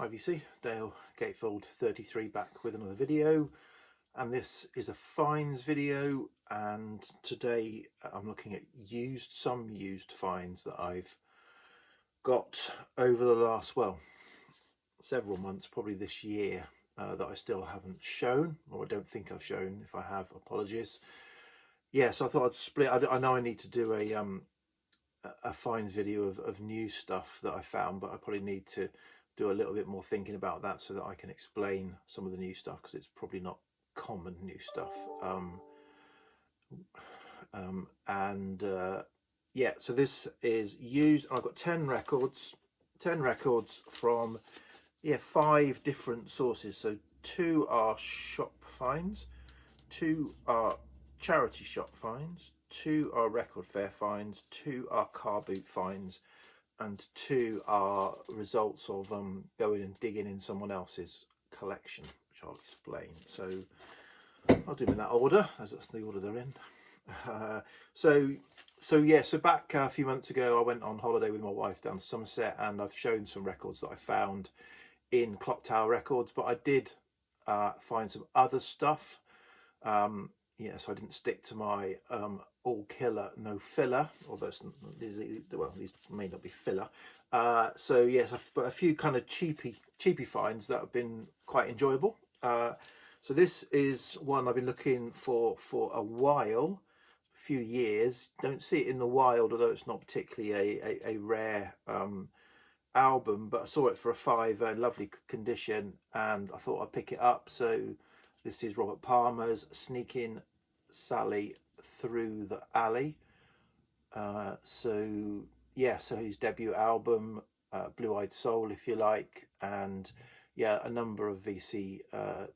IVC, Dale Gatefold 33 back with another video, and this is a finds video, and today I'm looking at some used finds that I've got over the last, several months, probably this year, that I still haven't shown, or I don't think I've shown. If I have, apologies. Yeah, so I thought I'd split. I know I need to do a finds video of new stuff that I found, but I probably need to do a little bit more thinking about that so that I can explain some of the new stuff, because it's probably not common new stuff. Yeah, so this is used. I've got 10 records from 5 different sources. So 2 are shop finds, 2 are charity shop finds, 2 are record fair finds, 2 are car boot finds, and 2 are results of going and digging in someone else's collection, which I'll explain. So I'll do them in that order, as that's the order they're in. So back a few months ago, I went on holiday with my wife down to Somerset, and I've shown some records that I found in Clock Tower Records, but I did find some other stuff. So I didn't stick to my all killer, no filler, although these may not be filler. So yes, I've got a few kind of cheapy finds that have been quite enjoyable. So this is one I've been looking for a while, a few years. Don't see it in the wild, although it's not particularly a rare album, but I saw it for a £5, lovely condition, and I thought I'd pick it up. So this is Robert Palmer's Sneaking Sally Through the Alley. So his debut album, Blue Eyed Soul, if you like, and a number of VC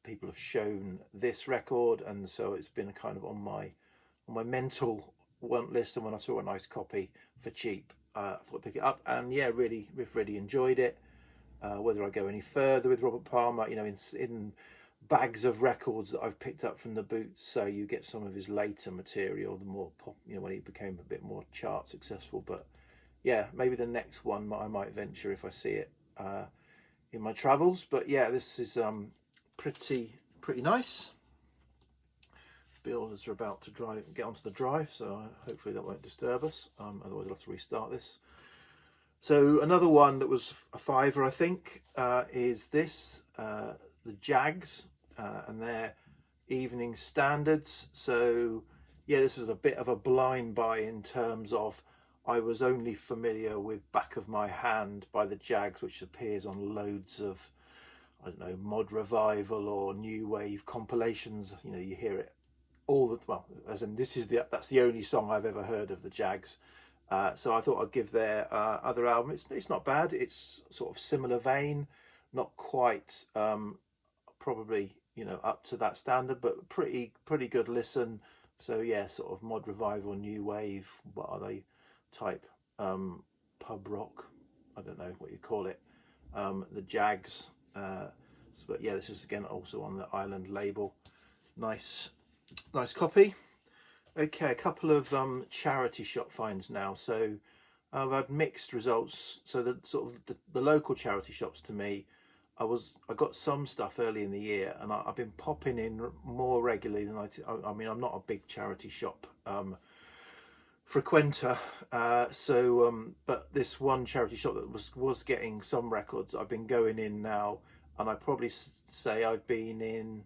people have shown this record, and so it's been kind of on my mental want list. And when I saw a nice copy for cheap, I thought I'd pick it up, and we've really enjoyed it. Whether I go any further with Robert Palmer, in bags of records that I've picked up from the boots, so you get some of his later material, the more pop, when he became a bit more chart successful. But yeah, maybe the next one I might venture if I see it in my travels. But yeah, this is pretty nice. Builders are about to get onto the drive, so hopefully that won't disturb us. Otherwise I'll have to restart this. So another one that was a £5, I think, is this, the Jags, and their Evening Standards. So yeah, this is a bit of a blind buy in terms of I was only familiar with Back of My Hand by the Jags, which appears on loads of, I don't know, mod revival or new wave compilations. You hear it all the as in that's the only song I've ever heard of the Jags. So I thought I'd give their other album. It's not bad. It's sort of similar vein, not quite probably up to that standard, but pretty good listen. So yeah, sort of mod revival, new wave, what are they, type pub rock, I don't know what you call it, the Jags. But yeah, this is again also on the Island label. Nice copy. Okay, a couple of charity shop finds now. So I've had mixed results. So the local charity shops, to me, I got some stuff early in the year, and I've been popping in more regularly than I mean, I'm not a big charity shop frequenter. But this one charity shop that was getting some records, I've been going in now, and I probably say I've been in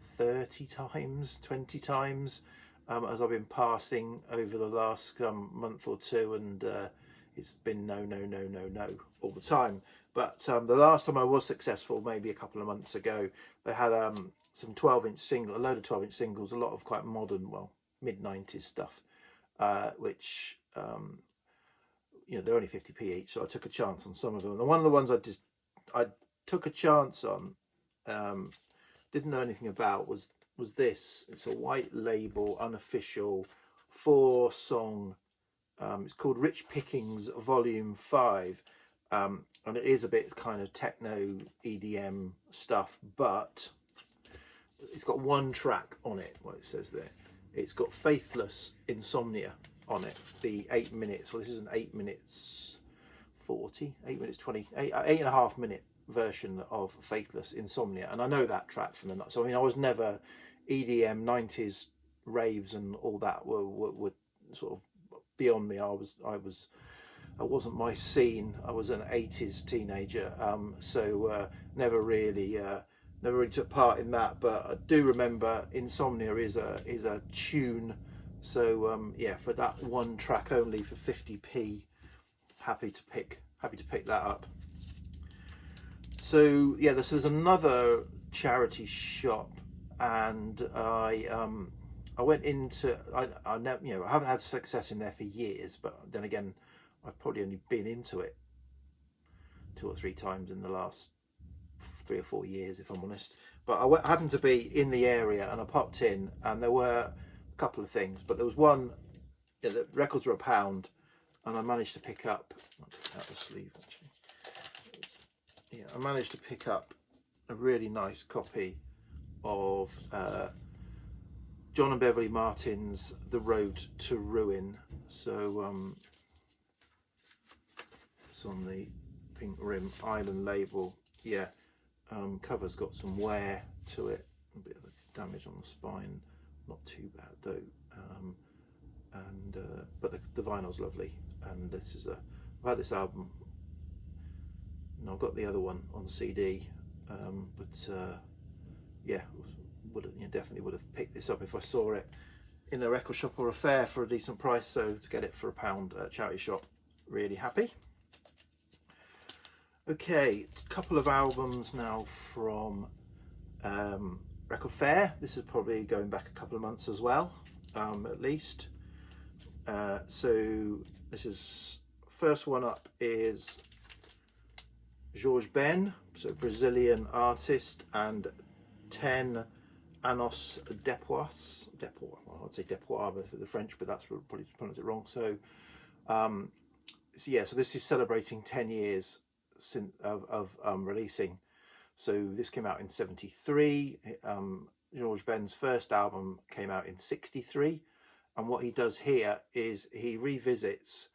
30 times, 20 times, as I've been passing over the last month or two, and it's been no all the time. But the last time I was successful, maybe a couple of months ago, they had some 12-inch singles, a load of 12-inch singles, a lot of quite modern, mid-90s stuff, which they're only 50p each, so I took a chance on some of them. And one of the ones I took a chance on, didn't know anything about, was this. It's a white label, unofficial 4-song. It's called Rich Pickings Volume 5, and it is a bit kind of techno EDM stuff, but it's got one track on it. What it says there, it's got Faithless Insomnia on it. The 8 minutes. Well, this is an 8 minutes 40, 8 minutes 20, 8.5 minute version of Faithless, Insomnia, and I know that track from the night. So I mean, I was never EDM 90s raves and all that were sort of beyond me. I wasn't my scene. I was an 80s teenager, so never really took part in that. But I do remember Insomnia is a tune. So yeah, for that one track only for 50p, happy to pick that up. So yeah, there's another charity shop, and I went into I never, I haven't had success in there for years, but then again, I've probably only been into it 2 or 3 times in the last 3 or 4 years, if I'm honest. But I happened to be in the area, and I popped in, and there were a couple of things, but there was one. The records were £1, and I managed to pick up. I'll take out the sleeve actually. Yeah, I managed to pick up a really nice copy of John and Beverly Martin's The Road to Ruin. So it's on the Pink Rim Island label. Yeah, cover's got some wear to it, a bit of damage on the spine, not too bad though. But the vinyl's lovely, and this is I've had this album. I've got the other one on CD, but yeah, definitely would have picked this up if I saw it in a record shop or a fair for a decent price. So to get it for £1 at a charity shop, really happy. Okay, a couple of albums now from Record Fair. This is probably going back a couple of months as well, at least. So this is, first one up is Jorge Ben, so Brazilian artist, and 10 Anos Depois. I'd say Depois for the French, but that's probably pronounced it wrong. So, so this is celebrating 10 years of releasing. So this came out in '73. Jorge Ben's first album came out in '63, and what he does here is he revisits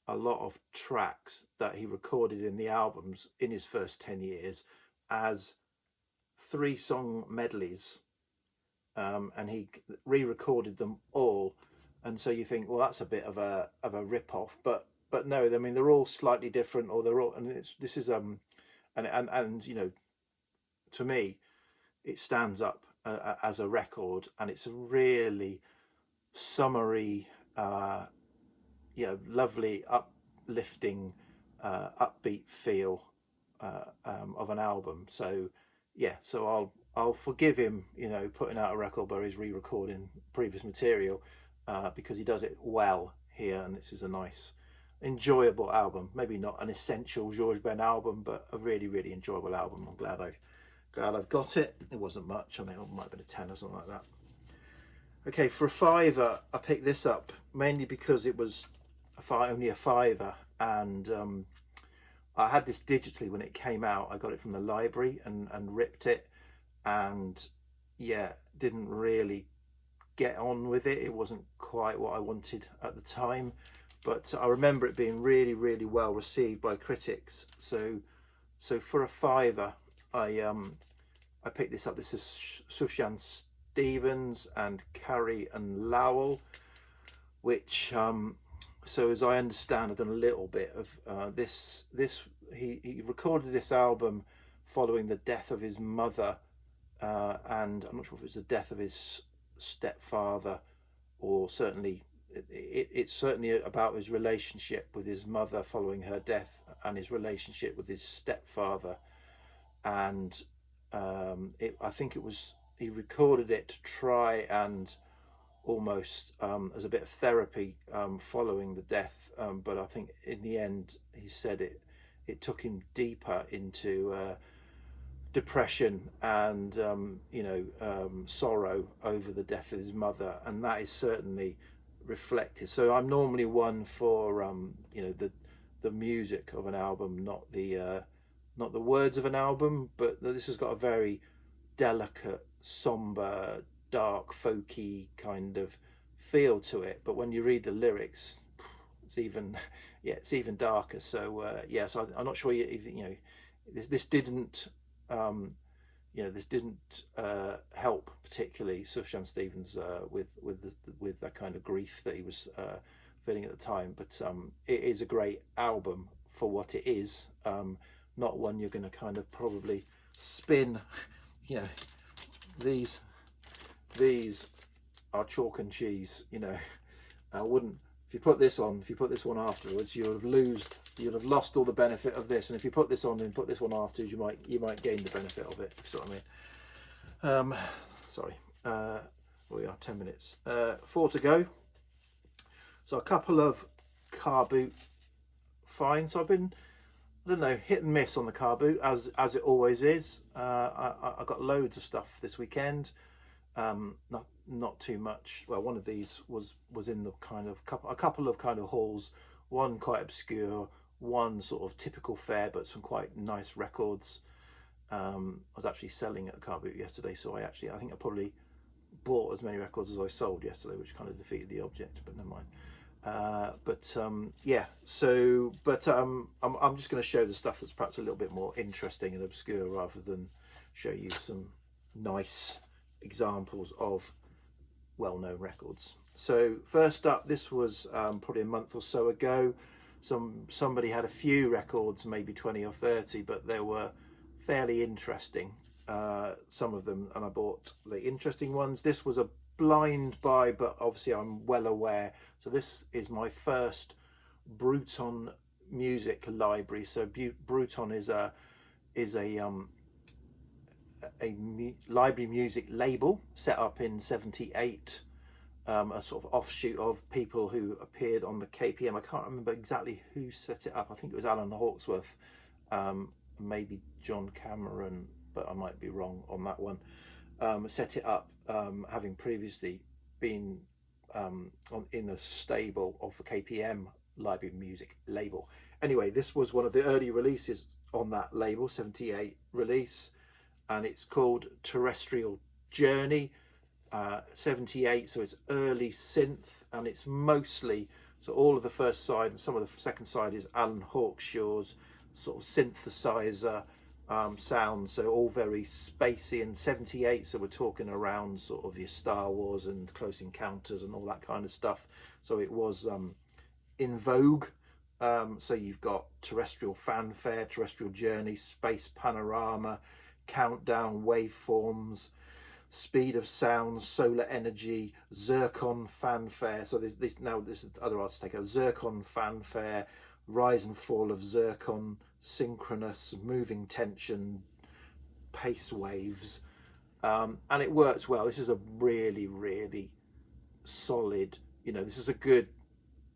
a lot of tracks that he recorded in the albums in his first 10 years as 3-song medleys, and he re-recorded them all. And so you think, well, that's a bit of a rip-off, but no, I mean, they're all slightly different, or they're all, and this is and to me, it stands up as a record, and it's a really summery, lovely, uplifting, upbeat feel of an album. So yeah, so I'll forgive him, putting out a record where he's re-recording previous material, because he does it well here, and this is a nice, enjoyable album. Maybe not an essential Jorge Ben album, but a really, really enjoyable album. I'm glad I've got it. It wasn't much. I think it might have been a 10 or something like that. Okay, for a £5, I picked this up mainly because it was only a £5, and I had this digitally when it came out. I got it from the library and ripped it, and yeah, didn't really get on with it. It wasn't quite what I wanted at the time, but I remember it being really, really well received by critics. So for a £5, I picked this up. This is Sufjan Stevens and Carrie and Lowell, which so as I understand, I've done a little bit of this. He recorded this album following the death of his mother, and I'm not sure if it was the death of his stepfather, or certainly it's certainly about his relationship with his mother following her death, and his relationship with his stepfather. And I think he recorded it to try and almost as a bit of therapy following the death, but I think in the end he said it took him deeper into depression and sorrow over the death of his mother, and that is certainly reflected. So I'm normally one for the music of an album, not the words of an album, but this has got a very delicate, somber, dark, folky kind of feel to it. But when you read the lyrics, it's even darker. So so I'm not sure this didn't this didn't help particularly Sufjan Stevens with that kind of grief that he was feeling at the time. But it is a great album for what it is. Not one you're going to kind of probably spin. These are chalk and cheese. I wouldn't. If you put this one afterwards, you'll have lost all the benefit of this. And if you put this on and put this one afterwards, you might gain the benefit of it. If you see what I mean. Sorry. We are 10 minutes. 4 to go. So a couple of car boot finds. I've been, I don't know, hit and miss on the car boot as it always is. I got loads of stuff this weekend. Not too much. Well, one of these was in the kind of a couple of kind of hauls. One quite obscure, one sort of typical fare, but some quite nice records. I was actually selling at the car boot yesterday, so I think I probably bought as many records as I sold yesterday, which kind of defeated the object, but never mind. Yeah, so I'm just going to show the stuff that's perhaps a little bit more interesting and obscure, rather than show you some nice examples of well-known records. So first up, this was probably a month or so ago. Somebody had a few records, maybe 20 or 30, but they were fairly interesting, some of them, and I bought the interesting ones. This was a blind buy, but obviously I'm well aware. So this is my first Bruton music library. So Bruton is a library music label set up in '78, a sort of offshoot of people who appeared on the KPM. I can't remember exactly who set it up. I think it was Alan Hawksworth, maybe John Cameron, but I might be wrong on that one. Set it up, having previously been in the stable of the KPM library music label. Anyway, this was one of the early releases on that label, '78 release, and it's called Terrestrial Journey. 78, so it's early synth, and it's mostly, so all of the first side and some of the second side is Alan Hawkshaw's sort of synthesizer sounds, so all very spacey. And 78, so we're talking around sort of your Star Wars and Close Encounters and all that kind of stuff, so it was in vogue. So you've got Terrestrial Fanfare, Terrestrial Journey, Space Panorama, Countdown, Waveforms, Speed of Sound, Solar Energy, Zircon Fanfare. So this is other artists take over. Zircon Fanfare, Rise and Fall of Zircon, Synchronous, Moving Tension, Pace Waves, and it works well. This is a really, really solid, this is a good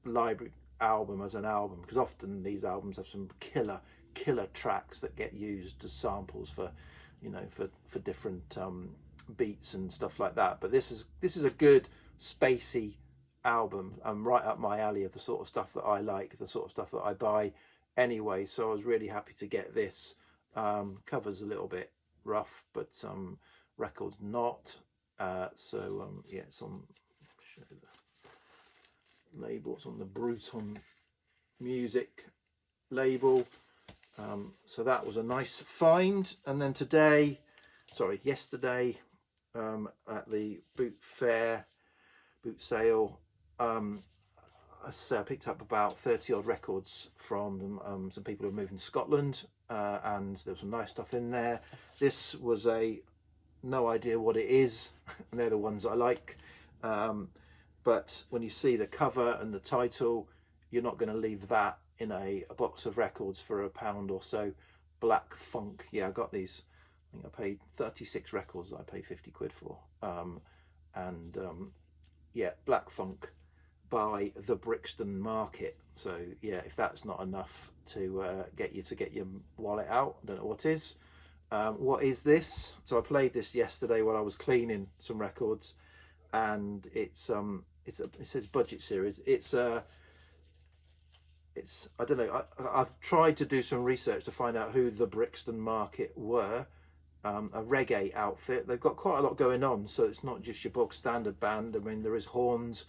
library album as an album, because often these albums have some killer tracks that get used as samples for different beats and stuff like that. But this is a good spacey album, and right up my alley of the sort of stuff that I like, the sort of stuff that I buy anyway. So I was really happy to get this. Cover's a little bit rough, but record's not. Yeah, it's on, show the label, it's on the Bruton music label. So that was a nice find. And then yesterday, at the boot sale, I picked up about 30 odd records from some people who moved in Scotland, and there was some nice stuff in there. This was no idea what it is, and they're the ones I like. But when you see the cover and the title, you're not going to leave that in a box of records for £1 or so. Black Funk. Yeah, I got these. I think I paid 36 records that I paid 50 quid for. Yeah, Black Funk by the Brixton Market. So yeah, if that's not enough to get your wallet out, I don't know what is. What is this? So I played this yesterday while I was cleaning some records, and it says budget series. It's I don't know. I've tried to do some research to find out who the Brixton Market were. A reggae outfit. They've got quite a lot going on, so it's not just your bog standard band. I mean, there is horns,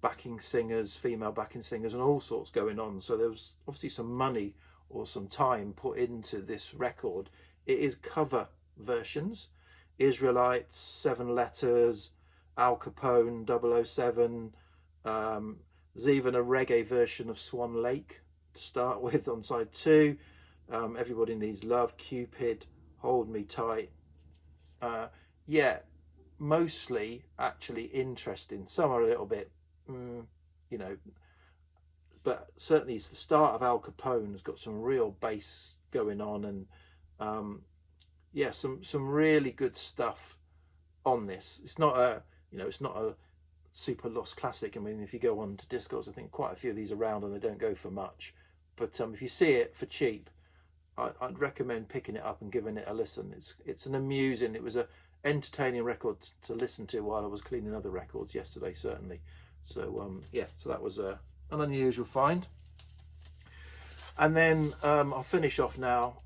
backing singers, female backing singers, and all sorts going on. So there was obviously some money or some time put into this record. It is cover versions: Israelites, Seven Letters, Al Capone, 007. There's even a reggae version of Swan Lake to start with on side 2. Everybody Needs Love, Cupid, Hold Me Tight. Yeah, mostly actually interesting. Some are a little bit, you know, but certainly it's the start of Al Capone has got some real bass going on, and yeah, some really good stuff on this. It's not a, it's not a super lost classic. I mean, if you go on to Discogs, I think quite a few of these are around and they don't go for much. But if you see it for cheap, I'd recommend picking it up and giving it a listen. It was a entertaining record to listen to while I was cleaning other records yesterday, certainly. So yeah, so that was an unusual find. And then I'll finish off now.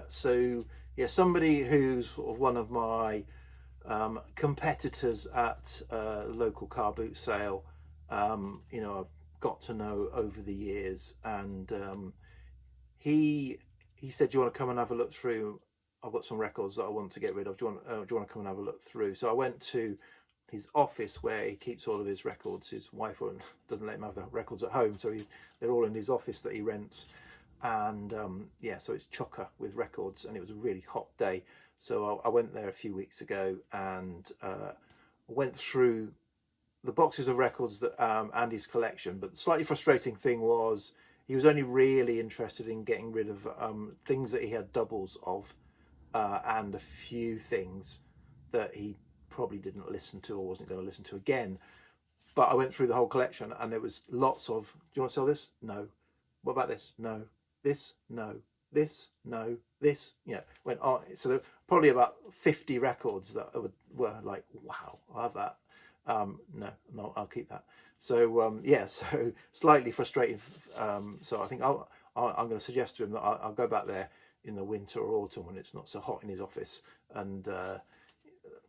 So yeah, somebody who's sort of one of my competitors at local car boot sale, I've got to know over the years, and he said, do you want to come and have a look through? I've got some records that I want to get rid of. Do you want to come and have a look through? So I went to his office where he keeps all of his records. His wife doesn't let him have the records at home, so they're all in his office that he rents. And yeah, so it's chocker with records, and it was a really hot day. So I went there a few weeks ago and went through the boxes of records that Andy's collection. But the slightly frustrating thing was he was only really interested in getting rid of things that he had doubles of, and a few things that he probably didn't listen to or wasn't going to listen to again. But I went through the whole collection, and there was lots of, do you want to sell this? No. What about this? No. This? No. This? No. This? Went on. So there were probably about 50 records that were like, wow, I'll have that. No, I'll keep that. So yeah, so slightly frustrating. So I think I'm going to suggest to him that I'll go back there in the winter or autumn when it's not so hot in his office, and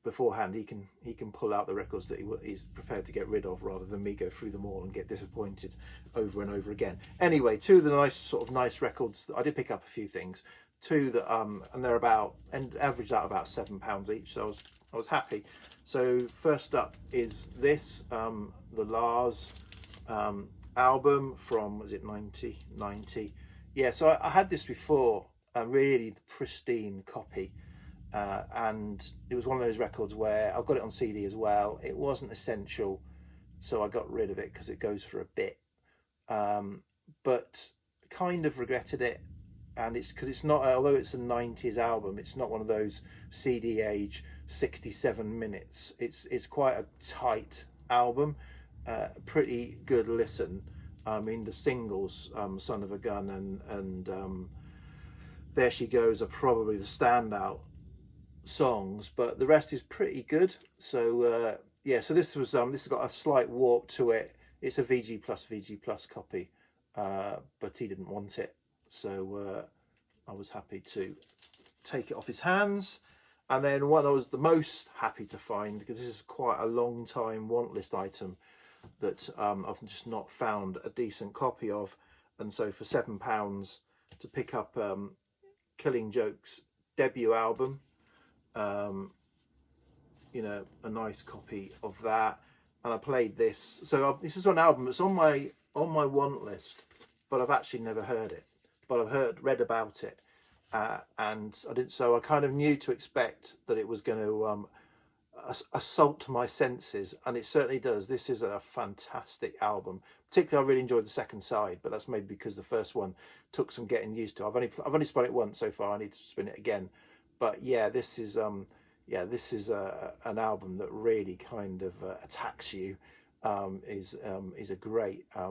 beforehand he can pull out the records that he's prepared to get rid of, rather than me go through them all and get disappointed over and over again. Anyway, two of the nice records. I did pick up a few things, two that and they're averaged out about £7 each, so I was happy. So first up is this, the Lars album from, was it 90? Yeah, so I had this before, a really pristine copy, and it was one of those records where I've got it on CD as well. It wasn't essential, so I got rid of it because it goes for a bit, but kind of regretted it. And it's because it's not, although it's a 90s album, it's not one of those CD age 67 minutes. It's quite a tight album, pretty good listen. I mean, the singles, Son of a Gun and There She Goes are probably the standout songs, but the rest is pretty good. So yeah, so this has got a slight warp to it. It's a VG plus copy, but he didn't want it. So I was happy to take it off his hands. And then what I was the most happy to find, because this is quite a long time want list item that I've just not found a decent copy of. And so for £7 to pick up Killing Joke's debut album, a nice copy of that. And I played this. So this is an album that's on my want list, but I've actually never heard it. But I've read about it, and I didn't. So I kind of knew to expect that it was going to assault my senses, and it certainly does. This is a fantastic album. Particularly, I really enjoyed the second side, but that's maybe because the first one took some getting used to. I've only spun it once so far. I need to spin it again. But yeah, this is an album that really kind of attacks you. Is a great I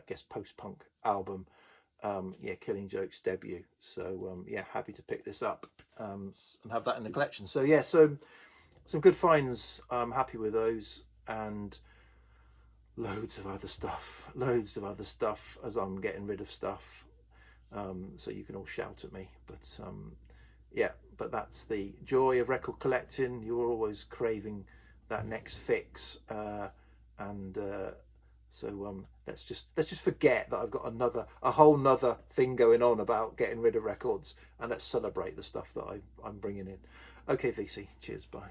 guess post-punk album. Yeah, Killing Joke's debut. So yeah, happy to pick this up and have that in the collection. So yeah, so some good finds. I'm happy with those, and loads of other stuff as I'm getting rid of stuff. So you can all shout at me, but yeah, but that's the joy of record collecting. You're always craving that next fix, and so let's just forget that I've got a whole nother thing going on about getting rid of records, and let's celebrate the stuff that I'm bringing in. Okay, VC, cheers, bye.